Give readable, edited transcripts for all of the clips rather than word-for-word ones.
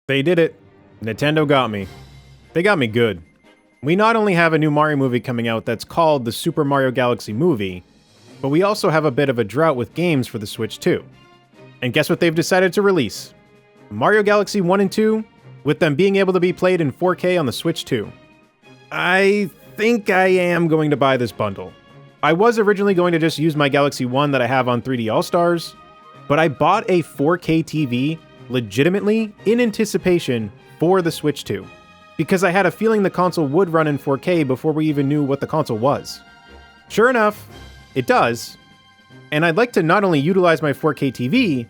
They did it. Nintendo got me. They got me good. We not only have a new Mario movie coming out that's called the Super Mario Galaxy Movie, but we also have a bit of a drought with games for the Switch too. And guess what they've decided to release? Mario Galaxy 1 and 2, with them being able to be played in 4K on the Switch too. I think I am going to buy this bundle. I was originally going to just use my Galaxy 1 that I have on 3D All-Stars, but I bought a 4K TV legitimately in anticipation for the Switch 2, because I had a feeling the console would run in 4K before we even knew what the console was. Sure enough, it does, and I'd like to not only utilize my 4K TV,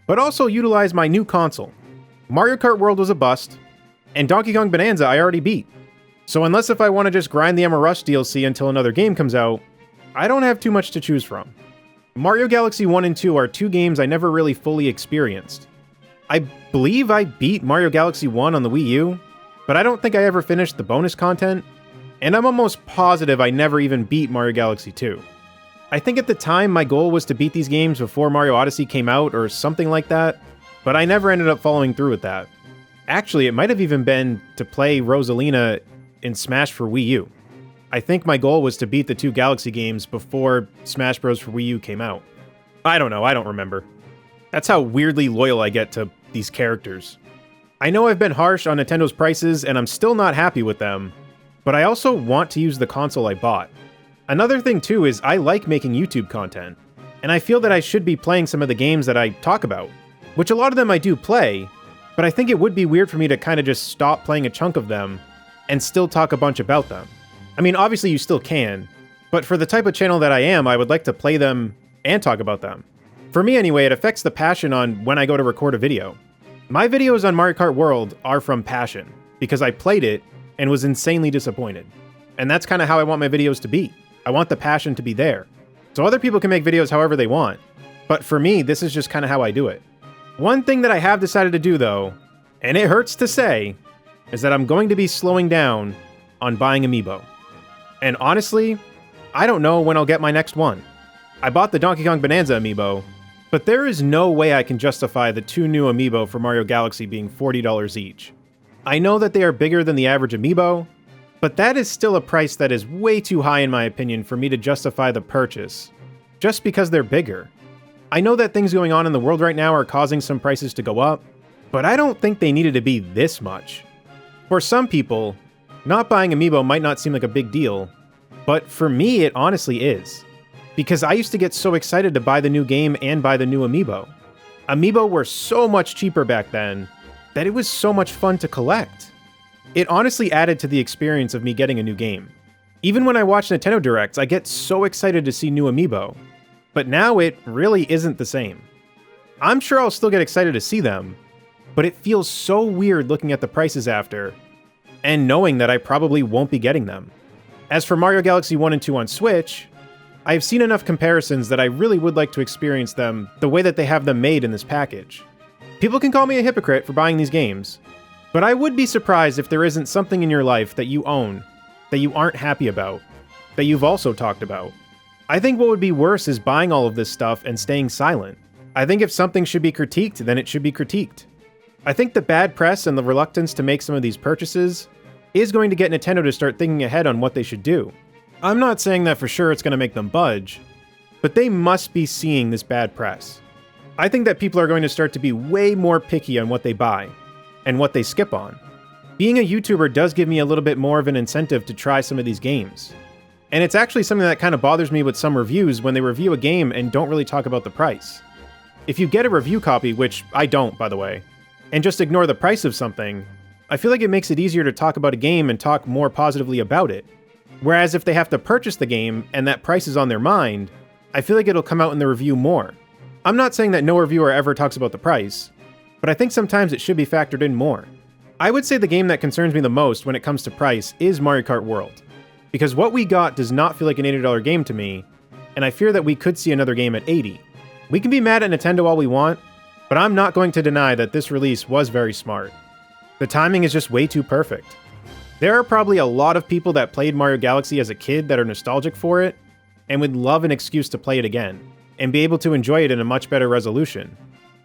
but also utilize my new console. Mario Kart World was a bust, and Donkey Kong Bonanza I already beat. So unless if I want to just grind the Emma Rush DLC until another game comes out, I don't have too much to choose from. Mario Galaxy 1 and 2 are two games I never really fully experienced. I believe I beat Mario Galaxy 1 on the Wii U, but I don't think I ever finished the bonus content, and I'm almost positive I never even beat Mario Galaxy 2. I think at the time my goal was to beat these games before Mario Odyssey came out or something like that, but I never ended up following through with that. Actually, it might have even been to play Rosalina in Smash for Wii U. I think my goal was to beat the two Galaxy games before Smash Bros. For Wii U came out. I don't know, I don't remember. That's how weirdly loyal I get to these characters. I know I've been harsh on Nintendo's prices and I'm still not happy with them, but I also want to use the console I bought. Another thing too is I like making YouTube content, and I feel that I should be playing some of the games that I talk about, which a lot of them I do play, but I think it would be weird for me to kind of just stop playing a chunk of them and still talk a bunch about them. I mean, obviously you still can, but for the type of channel that I am, I would like to play them and talk about them. For me anyway, it affects the passion on when I go to record a video. My videos on Mario Kart World are from passion, because I played it and was insanely disappointed. And that's kind of how I want my videos to be. I want the passion to be there. So other people can make videos however they want, but for me, this is just kind of how I do it. One thing that I have decided to do though, and it hurts to say, is that I'm going to be slowing down on buying amiibo. And honestly, I don't know when I'll get my next one. I bought the Donkey Kong Bonanza amiibo, but there is no way I can justify the two new amiibo for Mario Galaxy being $40 each. I know that they are bigger than the average amiibo, but that is still a price that is way too high in my opinion for me to justify the purchase, just because they're bigger. I know that things going on in the world right now are causing some prices to go up, but I don't think they needed to be this much. For some people, not buying amiibo might not seem like a big deal, but for me it honestly is. Because I used to get so excited to buy the new game and buy the new amiibo. Amiibo were so much cheaper back then that it was so much fun to collect. It honestly added to the experience of me getting a new game. Even when I watch Nintendo Directs, I get so excited to see new amiibo. But now it really isn't the same. I'm sure I'll still get excited to see them, but it feels so weird looking at the prices after, and knowing that I probably won't be getting them. As for Mario Galaxy 1 and 2 on Switch, I've seen enough comparisons that I really would like to experience them the way that they have them made in this package. People can call me a hypocrite for buying these games, but I would be surprised if there isn't something in your life that you own, that you aren't happy about, that you've also talked about. I think what would be worse is buying all of this stuff and staying silent. I think if something should be critiqued, then it should be critiqued. I think the bad press and the reluctance to make some of these purchases is going to get Nintendo to start thinking ahead on what they should do. I'm not saying that for sure it's going to make them budge, but they must be seeing this bad press. I think that people are going to start to be way more picky on what they buy and what they skip on. Being a YouTuber does give me a little bit more of an incentive to try some of these games. And it's actually something that kind of bothers me with some reviews when they review a game and don't really talk about the price. If you get a review copy, which I don't, by the way, and just ignore the price of something, I feel like it makes it easier to talk about a game and talk more positively about it. Whereas if they have to purchase the game and that price is on their mind, I feel like it'll come out in the review more. I'm not saying that no reviewer ever talks about the price, but I think sometimes it should be factored in more. I would say the game that concerns me the most when it comes to price is Mario Kart World, because what we got does not feel like an $80 game to me, and I fear that we could see another game at $80. We can be mad at Nintendo all we want, but I'm not going to deny that this release was very smart. The timing is just way too perfect. There are probably a lot of people that played Mario Galaxy as a kid that are nostalgic for it, and would love an excuse to play it again, and be able to enjoy it in a much better resolution.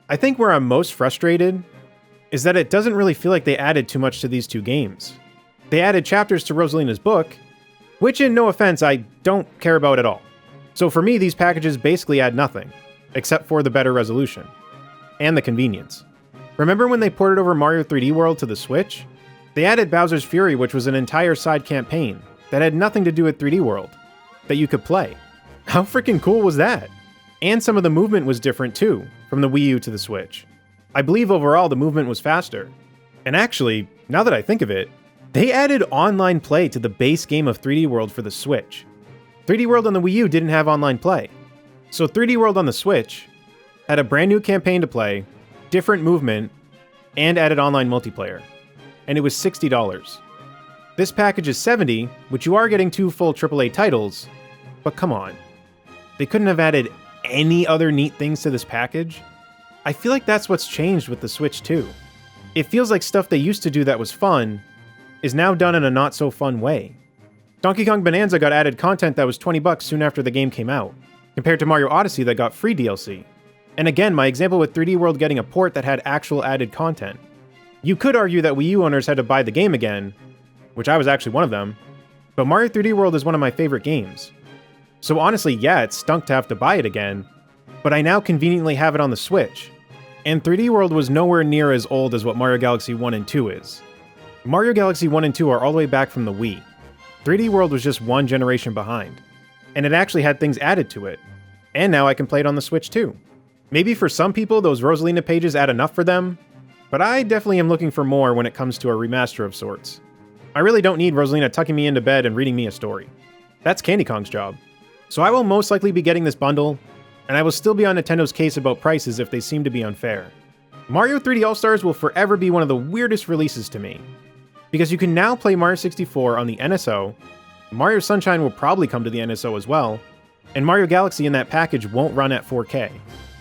I think where I'm most frustrated is that it doesn't really feel like they added too much to these two games. They added chapters to Rosalina's book, which, in no offense, I don't care about at all. So for me, these packages basically add nothing, except for the better resolution. And the convenience. Remember when they ported over Mario 3D World to the Switch? They added Bowser's Fury, which was an entire side campaign that had nothing to do with 3D World, that you could play. How freaking cool was that? And some of the movement was different too, from the Wii U to the Switch. I believe overall the movement was faster. And actually, now that I think of it, they added online play to the base game of 3D World for the Switch. 3D World on the Wii U didn't have online play. So 3D World on the Switch had a brand new campaign to play, different movement, and added online multiplayer. And it was $60. This package is $70, which you are getting 2 full AAA titles, but come on. They couldn't have added any other neat things to this package? I feel like that's what's changed with the Switch too. It feels like stuff they used to do that was fun is now done in a not so fun way. Donkey Kong Bonanza got added content that was $20 soon after the game came out, compared to Mario Odyssey that got free DLC. And again, my example with 3D World getting a port that had actual added content. You could argue that Wii U owners had to buy the game again, which I was actually one of them, but Mario 3D World is one of my favorite games. So honestly, yeah, it stunk to have to buy it again, but I now conveniently have it on the Switch. And 3D World was nowhere near as old as what Mario Galaxy 1 and 2 is. Mario Galaxy 1 and 2 are all the way back from the Wii. 3D World was just one generation behind. And it actually had things added to it. And now I can play it on the Switch too. Maybe for some people those Rosalina pages add enough for them, but I definitely am looking for more when it comes to a remaster of sorts. I really don't need Rosalina tucking me into bed and reading me a story. That's Candy Kong's job. So I will most likely be getting this bundle, and I will still be on Nintendo's case about prices if they seem to be unfair. Mario 3D All-Stars will forever be one of the weirdest releases to me, because you can now play Mario 64 on the NSO, Mario Sunshine will probably come to the NSO as well, and Mario Galaxy in that package won't run at 4K.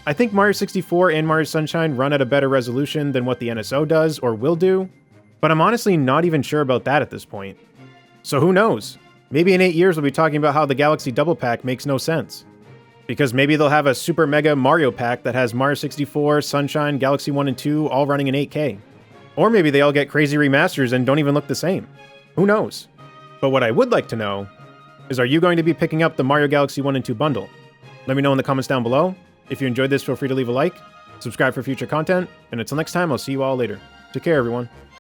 I think Mario 64 and Mario Sunshine run at a better resolution than what the NSO does or will do, but I'm honestly not even sure about that at this point. So who knows? Maybe in 8 years we'll be talking about how the Galaxy Double Pack makes no sense. Because maybe they'll have a Super Mega Mario Pack that has Mario 64, Sunshine, Galaxy 1 and 2 all running in 8K. Or maybe they all get crazy remasters and don't even look the same. Who knows? But what I would like to know is, are you going to be picking up the Mario Galaxy 1 and 2 bundle? Let me know in the comments down below. If you enjoyed this, feel free to leave a like, subscribe for future content, and until next time, I'll see you all later. Take care, everyone.